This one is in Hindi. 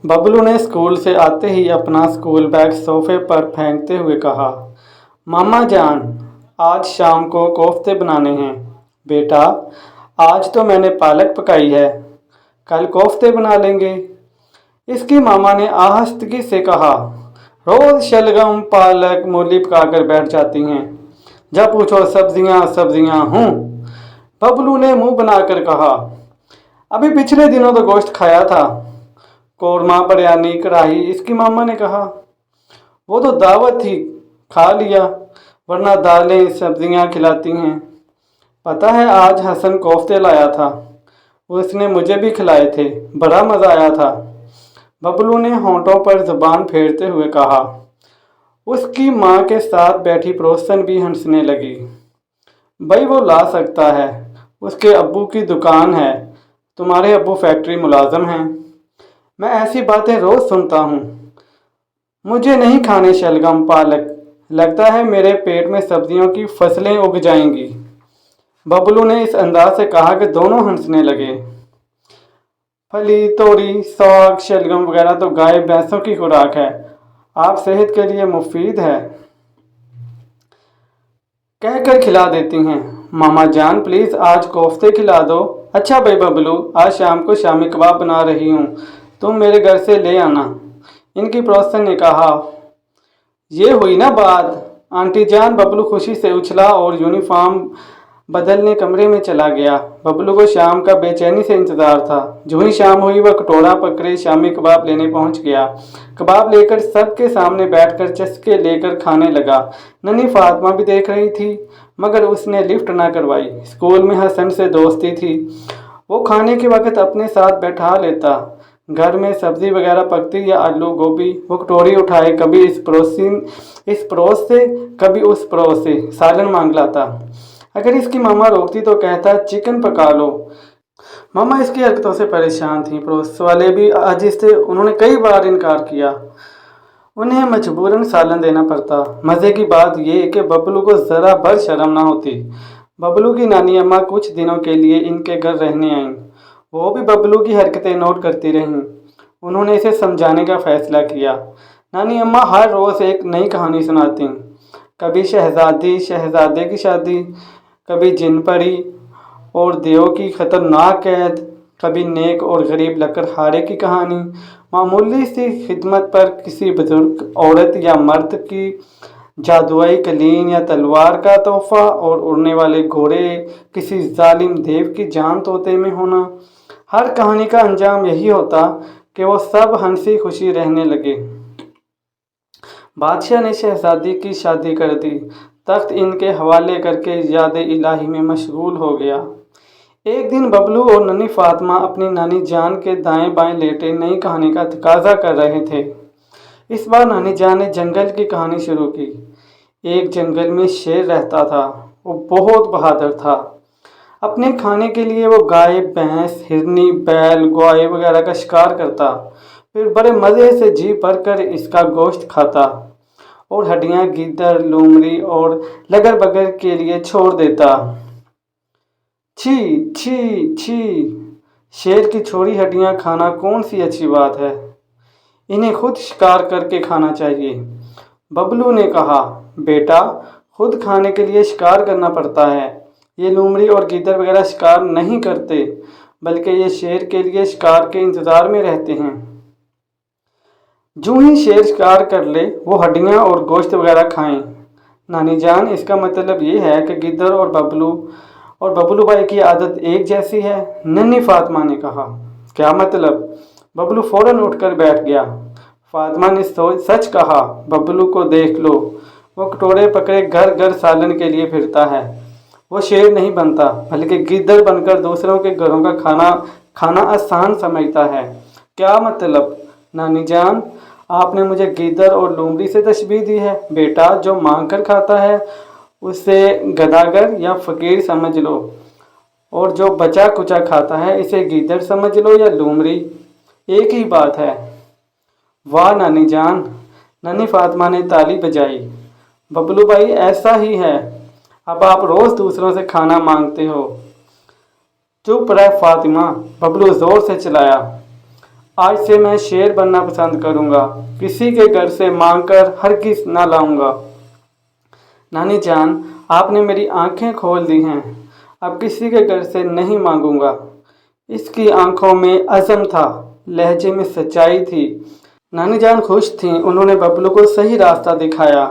बबलू ने स्कूल से आते ही अपना स्कूल बैग सोफे पर फेंकते हुए कहा, मामा जान, आज शाम को कोफ्ते बनाने हैं। बेटा, आज तो मैंने पालक पकाई है, कल कोफ्ते बना लेंगे। इसकी मामा ने आहस्तगी से कहा, रोज शलगम पालक मूली पकाकर बैठ जाती हैं, जब पूछो सब्जियां सब्जियां हूँ। बबलू ने मुंह बनाकर कहा, अभी पिछले दिनों तो गोश्त खाया था, कौरमा बिरयानी कढ़ाई। इसकी मामा ने कहा, वो तो दावत थी, खा लिया, वरना दालें सब्जियां खिलाती हैं। पता है आज हसन कोफ्ते लाया था, उसने मुझे भी खिलाए थे, बड़ा मज़ा आया था। बबलू ने होंठों पर जुबान फेरते हुए कहा। उसकी माँ के साथ बैठी पड़ोसन भी हंसने लगी। भाई वो ला सकता है, उसके अब्बू की दुकान है, तुम्हारे अब्बू फैक्ट्री मुलाजम हैं। मैं ऐसी बातें रोज़ सुनता हूँ। मुझे नहीं खाने शलगम पालक, लगता है मेरे पेट में सब्जियों की फसलें उग जाएंगी। बबलू ने इस अंदाज से कहा कि दोनों हंसने लगे। फली तोरी साग शलगम वगैरह तो गाय भैंसों की खुराक है, आप सेहत के लिए मुफीद है, कहकर खिला देती हैं। मामा जान प्लीज़ आज कोफ्ते खिला दो। अच्छा भाई बबलू, आज शाम को शामी कबाब बना रही हूँ, तुम मेरे घर से ले आना। इनकी पड़ोसन ने कहा। ये हुई ना बात, आंटी जान। बबलू खुशी से उछला और यूनिफॉर्म बदलने कमरे में चला गया। बबलू को शाम का बेचैनी से इंतजार था। जो ही शाम हुई वह कटोरा पकड़े शामी कबाब लेने पहुंच गया। कबाब लेकर सबके सामने बैठकर चस्के लेकर खाने लगा। नन्ही फातिमा भी देख रही थी, मगर उसने लिफ्ट ना करवाई। स्कूल में हसन से दोस्ती थी, वो खाने के वक्त अपने साथ बैठा लेता। घर में सब्जी वगैरह पकती या आलू गोभी, वो कटोरी उठाए कभी इस पड़ोस से कभी उस पड़ोस से सालन मांग लाता। अगर इसकी मामा रोकती तो कहता चिकन पका लो। मामा इसकी हरकतों से परेशान थी, पड़ोस वाले भी आजिज थे, उन्होंने कई बार इनकार किया, उन्हें मजबूरन सालन देना पड़ता। मज़े की बात यह कि बबलू को ज़रा भर शर्म ना होती। बबलू की नानी अम्मा कुछ दिनों के लिए इनके घर रहने आईं। वो भी बबलू की हरकतें नोट करती रहीं। उन्होंने इसे समझाने का फैसला किया। नानी अम्मा हर रोज़ एक नई कहानी सुनाती, कभी शहजादी शहजादे की शादी, कभी जिन परी और देव की खतरनाक कैद, कभी नेक और गरीब लकड़हारे की कहानी, मामूली सी खिदमत पर किसी बुजुर्ग औरत या मर्द की जादुई कलीन या तलवार का तोहफा, और उड़ने वाले घोड़े किसी जालिम देव की जान तोते में होना। हर कहानी का अंजाम यही होता कि वो सब हंसी खुशी रहने लगे। बादशाह ने शहजादी की शादी कर दी, तख्त इनके हवाले करके याद इलाही में मशगूल हो गया। एक दिन बबलू और नन्ही फातिमा अपनी नानी जान के दाएं बाएं लेटे नई कहानी का तकाजा कर रहे थे। इस बार नानी जान ने जंगल की कहानी शुरू की। एक जंगल में शेर रहता था, वो बहुत बहादुर था। अपने खाने के लिए वो गाय भैंस हिरनी बैल ग्वाए वगैरह का शिकार करता, फिर बड़े मज़े से जी भरकर इसका गोश्त खाता और हड्डियां गीदड़ लोमड़ी और लगर बगर के लिए छोड़ देता। छी छी छी, शेर की छोड़ी हड्डियां खाना कौन सी अच्छी बात है, इन्हें खुद शिकार करके खाना चाहिए। बबलू ने कहा, बेटा खुद खाने के लिए शिकार करना पड़ता है, ये लोमड़ी और गीदड़ वगैरह शिकार नहीं करते, बल्कि ये शेर के लिए शिकार के इंतज़ार में रहते हैं। जो ही शेर शिकार कर ले वो हड्डियां और गोश्त वगैरह खाएं। नानी जान, इसका मतलब ये है कि गिद्दर और बबलू भाई की आदत एक जैसी है, नन्ही फातिमा ने कहा। क्या मतलब? बबलू फौरन उठकर बैठ गया। फातिमा ने सच कहा, बबलू को देख लो, वो कटोरे पकड़े घर घर सालन के लिए फिरता है। वो शेर नहीं बनता, बल्कि गिद्दर बनकर दूसरों के घरों का खाना आसान समझता है। क्या मतलब? नानी जान, आपने मुझे गीदड़ और लोमड़ी से तशबीह दी है। बेटा, जो मांग कर खाता है उसे गदागर या फकीर समझ लो, और जो बचा कुचा खाता है इसे गीदड़ समझ लो या लोमड़ी, एक ही बात है। वाह नानी जान, नन्ही फातिमा ने ताली बजाई। बबलू भाई ऐसा ही है, अब आप रोज़ दूसरों से खाना मांगते हो। चुप रह फातिमा, बबलू ज़ोर से चिल्लाया। आज से मैं शेर बनना पसंद करूँगा, किसी के घर से मांग कर हरगिज़ ना लाऊंगा। नानी जान, आपने मेरी आंखें खोल दी हैं, अब किसी के घर से नहीं मांगूंगा। इसकी आंखों में अज़म था, लहजे में सच्चाई थी। नानी जान खुश थीं, उन्होंने बबलू को सही रास्ता दिखाया।